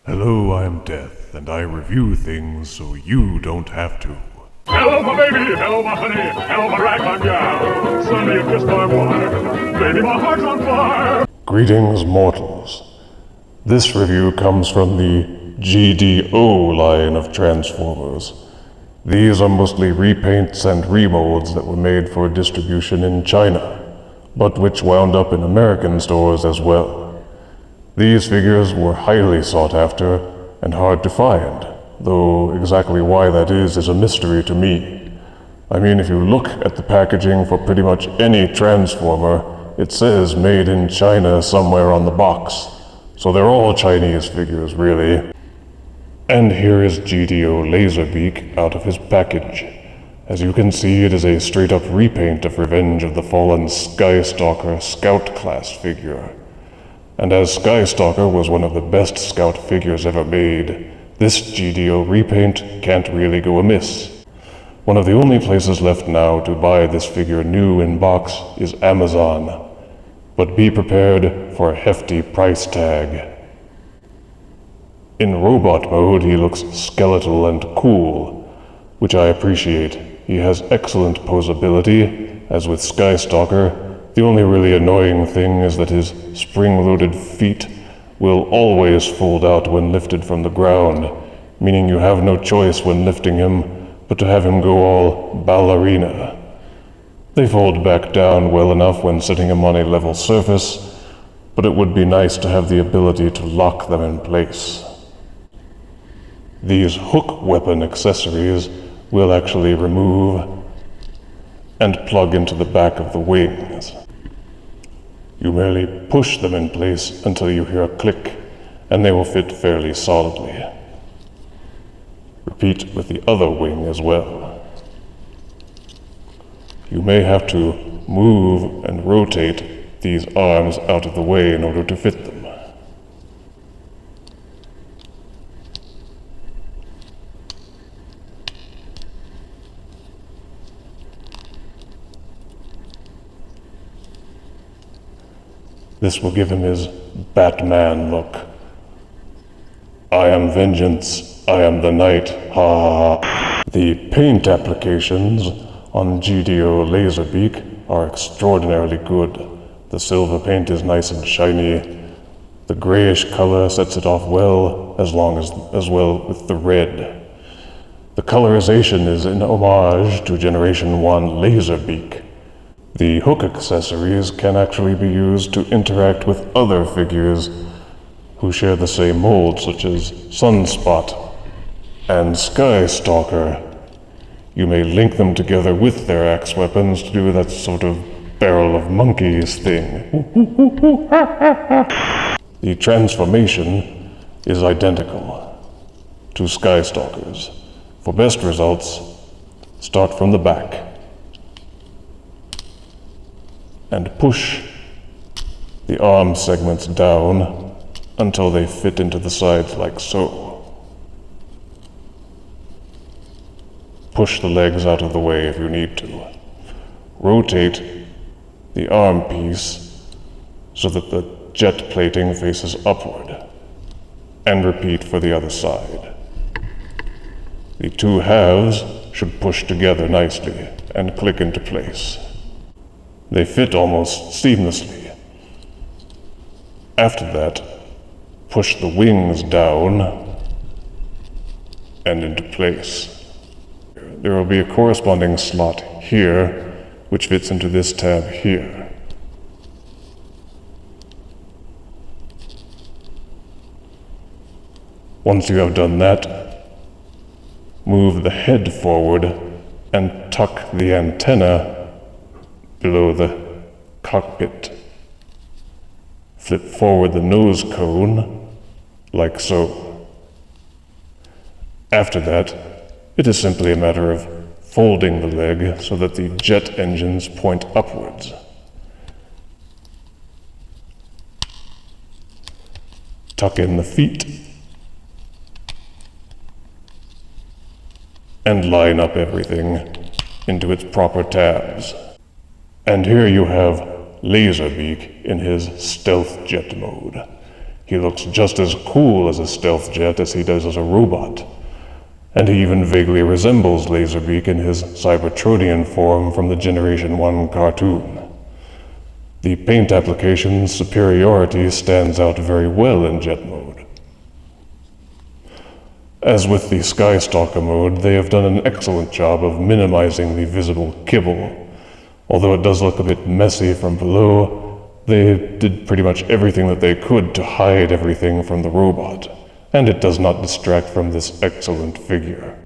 Hello, I'm Death, and I review things so you don't have to. Hello, my baby. Hello, my honey. Hello, my ragtime gal. Suddenly you kissed my wife. Baby, my heart's on fire. Greetings, mortals. This review comes from the GDO line of Transformers. These are mostly repaints and remolds that were made for distribution in China, but which wound up in American stores as well. These figures were highly sought after and hard to find, though exactly why that is a mystery to me. I mean, if you look at the packaging for pretty much any Transformer, it says made in China somewhere on the box. So they're all Chinese figures, really. And here is GDO Laserbeak out of his package. As you can see, it is a straight-up repaint of Revenge of the Fallen Skystalker Scout class figure. And as Skystalker was one of the best Scout figures ever made, this GDO repaint can't really go amiss. One of the only places left now to buy this figure new in box is Amazon. But be prepared for a hefty price tag. In robot mode, he looks skeletal and cool, which I appreciate. He has excellent posability, as with Skystalker. The only really annoying thing is that his spring-loaded feet will always fold out when lifted from the ground, meaning you have no choice when lifting him but to have him go all ballerina. They fold back down well enough when setting him on a level surface, but it would be nice to have the ability to lock them in place. These hook weapon accessories will actually remove and plug into the back of the wings. You merely push them in place until you hear a click, and they will fit fairly solidly. Repeat with the other wing as well. You may have to move and rotate these arms out of the way in order to fit them. This will give him his Batman look. I am vengeance, I am the night, ha ha ha. The paint applications on GDO Laserbeak are extraordinarily good. The silver paint is nice and shiny. The grayish color sets it off well, as well with the red. The colorization is an homage to Generation 1 Laserbeak. The hook accessories can actually be used to interact with other figures who share the same mold, such as Sunspot and Skystalker. You may link them together with their axe weapons to do that sort of barrel of monkeys thing. The transformation is identical to Skystalker's. For best results, start from the back and push the arm segments down until they fit into the sides like so. Push the legs out of the way if you need to. Rotate the arm piece so that the jet plating faces upward, and repeat for the other side. The two halves should push together nicely and click into place. They fit almost seamlessly. After that, push the wings down and into place. There will be a corresponding slot here, which fits into this tab here. Once you have done that, move the head forward and tuck the antenna below the cockpit. Flip forward the nose cone, like so. After that, it is simply a matter of folding the leg so that the jet engines point upwards. Tuck in the feet, and line up everything into its proper tabs. And here you have Laserbeak in his stealth jet mode. He looks just as cool as a stealth jet as he does as a robot. And he even vaguely resembles Laserbeak in his Cybertronian form from the Generation 1 cartoon. The paint application's superiority stands out very well in jet mode. As with the Skystalker mode, they have done an excellent job of minimizing the visible kibble. Although it does look a bit messy from below, they did pretty much everything that they could to hide everything from the robot, and it does not distract from this excellent figure.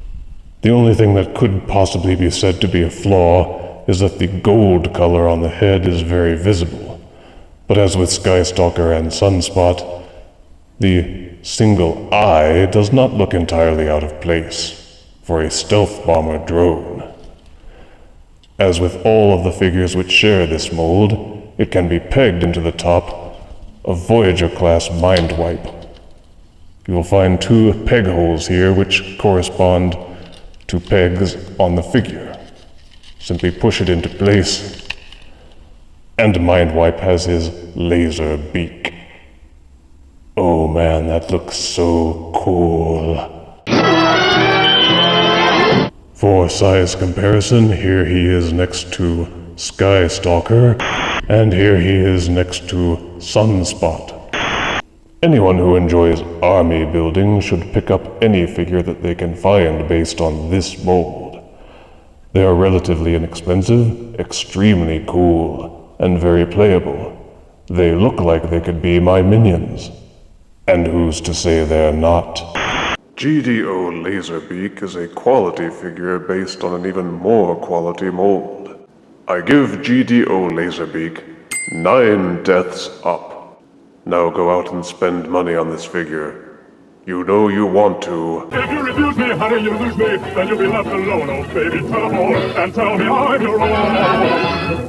The only thing that could possibly be said to be a flaw is that the gold color on the head is very visible. But as with Skystalker and Sunspot, the single eye does not look entirely out of place for a stealth bomber drone. As with all of the figures which share this mold, it can be pegged into the top of Voyager-class Mind Wipe. You will find 2 peg holes here which correspond to pegs on the figure. Simply push it into place, and Mind Wipe has his laser beak. Oh man, that looks so cool. For size comparison, here he is next to Skystalker, and here he is next to Sunspot. Anyone who enjoys army building should pick up any figure that they can find based on this mold. They are relatively inexpensive, extremely cool, and very playable. They look like they could be my minions. And who's to say they're not? GDO Laserbeak is a quality figure based on an even more quality mold. I give GDO Laserbeak 9 deaths up. Now go out and spend money on this figure. You know you want to. If you refuse me, honey, you lose me. Then you'll be left alone, oh baby. Tell them all, and tell me I'm your own.